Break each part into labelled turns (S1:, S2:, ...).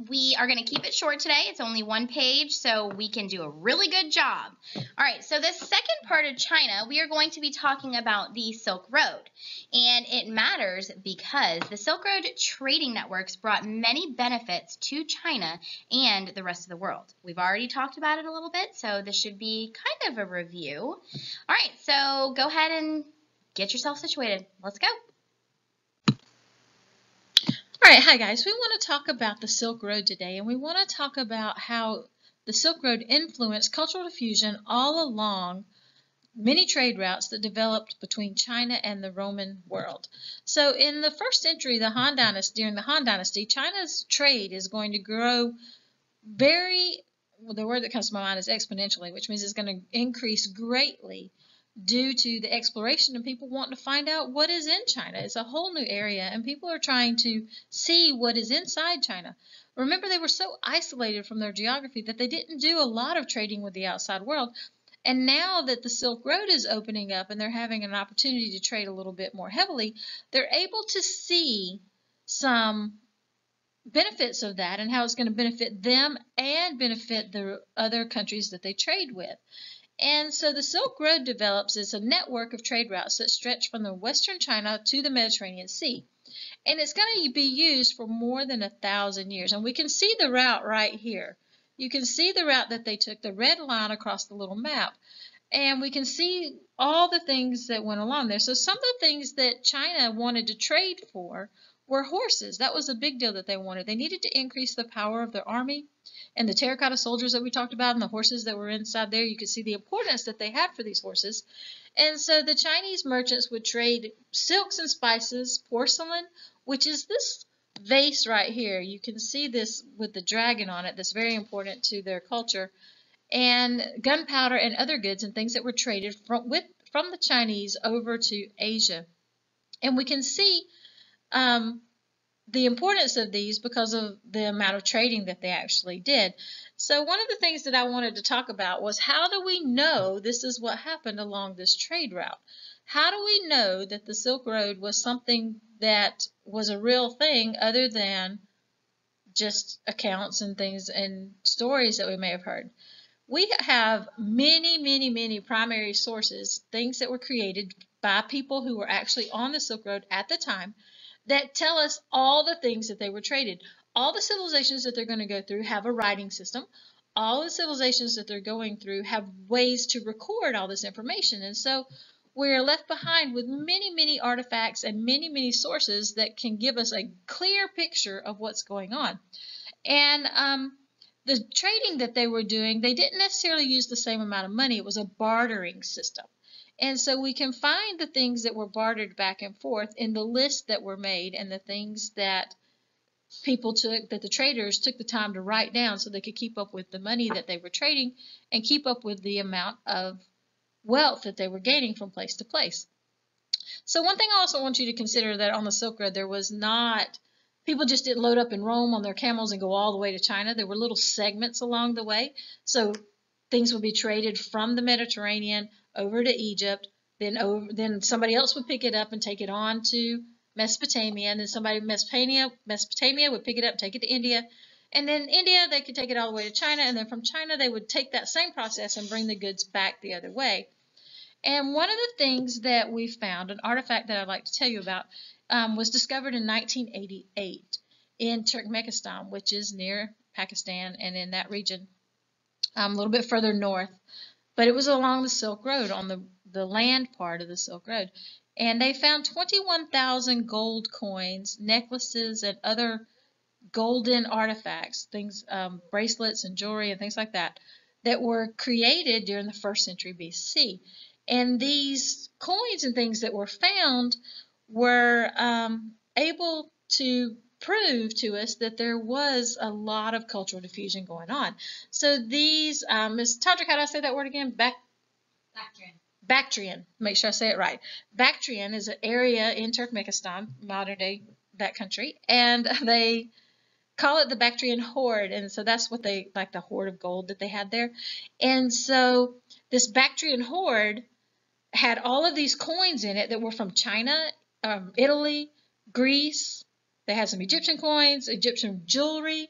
S1: we are going to keep it short today. It's only one page, so we can do a really good job. All right, so this second part of China, we are going to be talking about the Silk Road. And it matters because the Silk Road trading networks brought many benefits to China and the rest of the world. We've already talked about it a little bit, so this should be kind of a review. All right, so go ahead and get yourself situated. Let's go.
S2: All right, hi guys. We want to talk about the Silk Road today, and we want to talk about how the Silk Road influenced cultural diffusion all along many trade routes that developed between China and the Roman world. So in the first century, during the Han Dynasty, China's trade is going to grow the word that comes to my mind is exponentially, which means it's going to increase greatly due to the exploration and people wanting to find out what is in China. It's a whole new area, and people are trying to see what is inside China. Remember, they were so isolated from their geography that they didn't do a lot of trading with the outside world. And now that the Silk Road is opening up and they're having an opportunity to trade a little bit more heavily, they're able to see some benefits of that and how it's going to benefit them and benefit the other countries that they trade with. And so the Silk Road develops as a network of trade routes that stretch from the western China to the Mediterranean Sea. And it's going to be used for more than 1,000 years. And we can see the route right here. You can see the route that they took, the red line across the little map. And we can see all the things that went along there. So some of the things that China wanted to trade for were horses. That was a big deal that they wanted. They needed to increase the power of their army. And the terracotta soldiers that we talked about and the horses that were inside there, you could see the importance that they had for these horses. And so the Chinese merchants would trade silks and spices, porcelain, which is this vase right here. You can see this with the dragon on it. That's very important to their culture. And gunpowder and other goods and things that were traded from the Chinese over to Asia. And we can see the importance of these because of the amount of trading that they actually did. So one of the things that I wanted to talk about was, how do we know this is what happened along this trade route? How do we know that the Silk Road was something that was a real thing other than just accounts and things and stories that we may have heard? We have many primary sources, things that were created by people who were actually on the Silk Road at the time, that tell us all the things that they were traded. All the civilizations that they're going to go through have a writing system. All the civilizations that they're going through have ways to record all this information. And so we're left behind with many artifacts and many sources that can give us a clear picture of what's going on. And the trading that they were doing, they didn't necessarily use the same amount of money. It was a bartering system. And so we can find the things that were bartered back and forth in the lists that were made and the things that the traders took the time to write down so they could keep up with the money that they were trading and keep up with the amount of wealth that they were gaining from place to place. So one thing I also want you to consider, that on the Silk Road there was not, people just didn't load up in Rome on their camels and go all the way to China. There were little segments along the way. So things would be traded from the Mediterranean over to Egypt, then somebody else would pick it up and take it on to Mesopotamia, and then somebody in Mesopotamia would pick it up and take it to India, and then India, they could take it all the way to China, and then from China they would take that same process and bring the goods back the other way. And one of the things that we found, an artifact that I'd like to tell you about, was discovered in 1988 in Turkmenistan, which is near Pakistan and in that region, a little bit further north. But it was along the Silk Road, on the land part of the Silk Road. And they found 21,000 gold coins, necklaces, and other golden artifacts, things, bracelets and jewelry and things like that, that were created during the 1st century BC. And these coins and things that were found were able to prove to us that there was a lot of cultural diffusion going on. So these, Ms. Todrick, how do I say that word again? Bactrian. Make sure I say it right. Bactrian is an area in Turkmenistan, modern day that country, and they call it the Bactrian hoard, and so that's what they, like the hoard of gold that they had there. And so this Bactrian hoard had all of these coins in it that were from China, Italy, Greece. They had some Egyptian coins, Egyptian jewelry,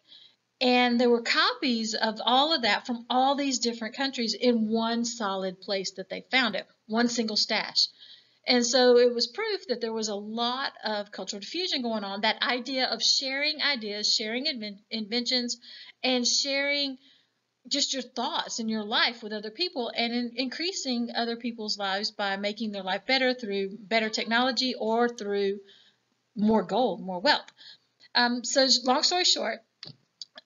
S2: And there were copies of all of that from all these different countries in one solid place that they found it, one single stash. And so it was proof that there was a lot of cultural diffusion going on, that idea of sharing ideas, sharing inventions, and sharing just your thoughts and your life with other people, and increasing other people's lives by making their life better through better technology or through more gold, more wealth. So long story short,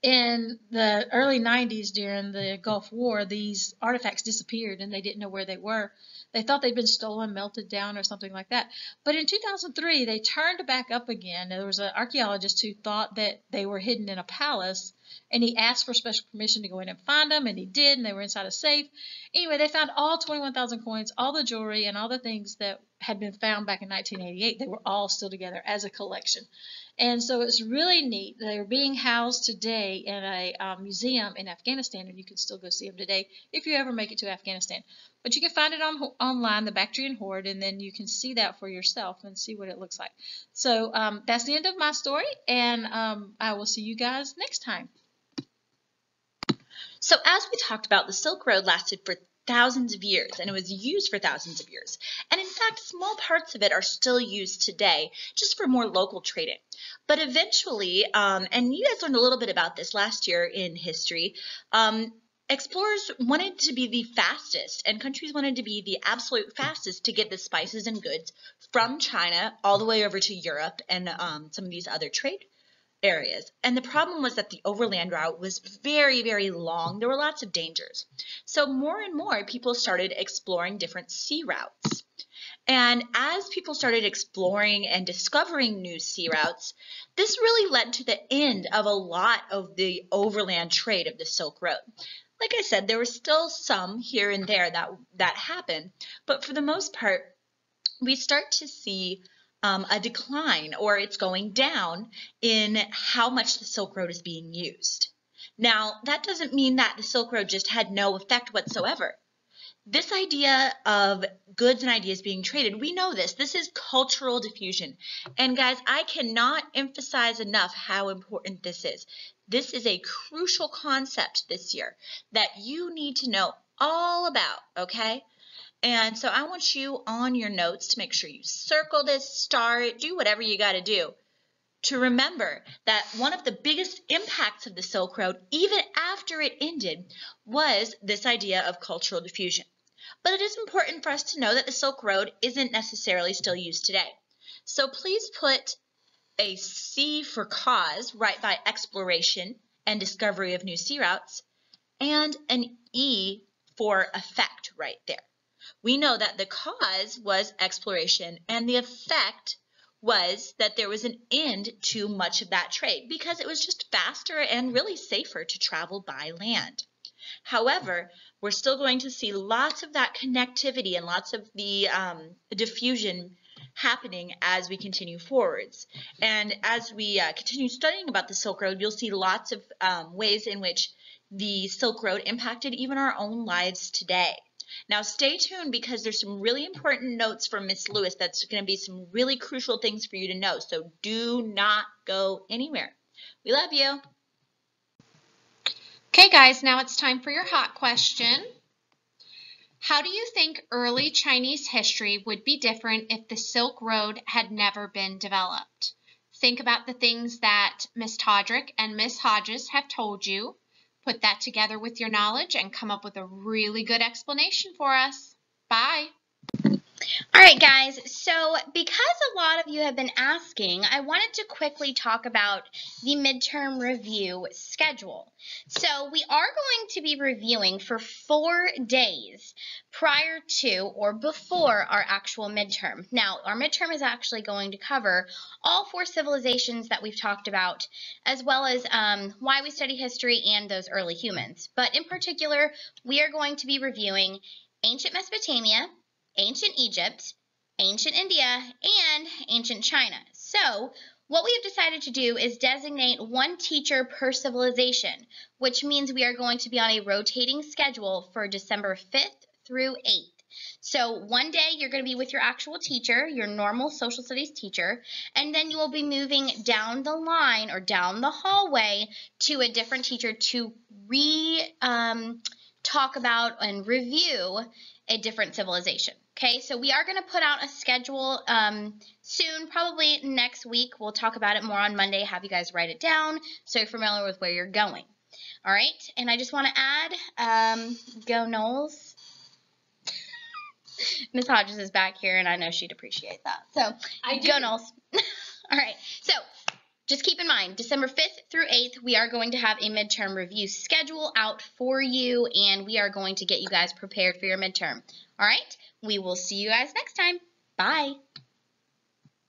S2: in the early 90s during the Gulf War, these artifacts disappeared and they didn't know where they were. They thought they'd been stolen, melted down, or something like that. But in 2003, they turned back up again. There was an archaeologist who thought that they were hidden in a palace, and he asked for special permission to go in and find them, and he did, and they were inside a safe. Anyway, they found all 21,000 coins, all the jewelry, and all the things that had been found back in 1988. They were all still together as a collection. And so it's really neat. They're being housed today in a museum in Afghanistan, and you can still go see them today if you ever make it to Afghanistan. But you can find it online, the Bactrian Hoard, and then you can see that for yourself and see what it looks like. So that's the end of my story, and I will see you guys next time.
S3: So as we talked about, the Silk Road lasted for thousands of years, and it was used for thousands of years. And in fact, small parts of it are still used today, just for more local trading. But eventually, and you guys learned a little bit about this last year in history, explorers wanted to be the fastest, and countries wanted to be the absolute fastest to get the spices and goods from China all the way over to Europe and some of these other trade areas. And the problem was that the overland route was very, very long. There were lots of dangers. So more and more people started exploring different sea routes. And as people started exploring and discovering new sea routes, this really led to the end of a lot of the overland trade of the Silk Road. Like I said, there were still some here and there that happened, but for the most part, we start to see a decline, or it's going down in how much the Silk Road is being used. Now, that doesn't mean that the Silk Road just had no effect whatsoever. This idea of goods and ideas being traded, we know this. This is cultural diffusion. And guys, I cannot emphasize enough how important this is. This is a crucial concept this year that you need to know all about, okay? And so I want you on your notes to make sure you circle this, star it, do whatever you got to do to remember that one of the biggest impacts of the Silk Road, even after it ended, was this idea of cultural diffusion. But it is important for us to know that the Silk Road isn't necessarily still used today. So please put a C for cause right by exploration and discovery of new sea routes, and an E for effect right there. We know that the cause was exploration, and the effect was that there was an end to much of that trade because it was just faster and really safer to travel by land. However, we're still going to see lots of that connectivity and lots of the diffusion happening as we continue forwards. And as we continue studying about the Silk Road, you'll see lots of ways in which the Silk Road impacted even our own lives today. Now stay tuned because there's some really important notes from Miss Lewis that's going to be some really crucial things for you to know. So do not go anywhere. We love you.
S1: Okay guys, now it's time for your hot question. How do you think early Chinese history would be different if the Silk Road had never been developed? Think about the things that Miss Todrick and Miss Hodges have told you. Put that together with your knowledge and come up with a really good explanation for us. Bye. All right, guys, so because a lot of you have been asking, I wanted to quickly talk about the midterm review schedule. So we are going to be reviewing for 4 days prior to or before our actual midterm. Now, our midterm is actually going to cover all 4 civilizations that we've talked about, as well as why we study history and those early humans. But in particular, we are going to be reviewing ancient Mesopotamia, ancient Egypt, ancient India, and ancient China. So what we have decided to do is designate 1 teacher per civilization, which means we are going to be on a rotating schedule for December 5th through 8th. So one day you're going to be with your actual teacher, your normal social studies teacher, and then you will be moving down the line or down the hallway to a different teacher to talk about and review a different civilization. Okay, so we are going to put out a schedule soon, probably next week. We'll talk about it more on Monday, have you guys write it down so you're familiar with where you're going. All right, and I just want to add, go Knowles. Miss Hodges is back here, and I know she'd appreciate that. So, go Knowles. All right, so just keep in mind, December 5th through 8th, we are going to have a midterm review schedule out for you, and we are going to get you guys prepared for your midterm. All right, we will see you guys next time. Bye.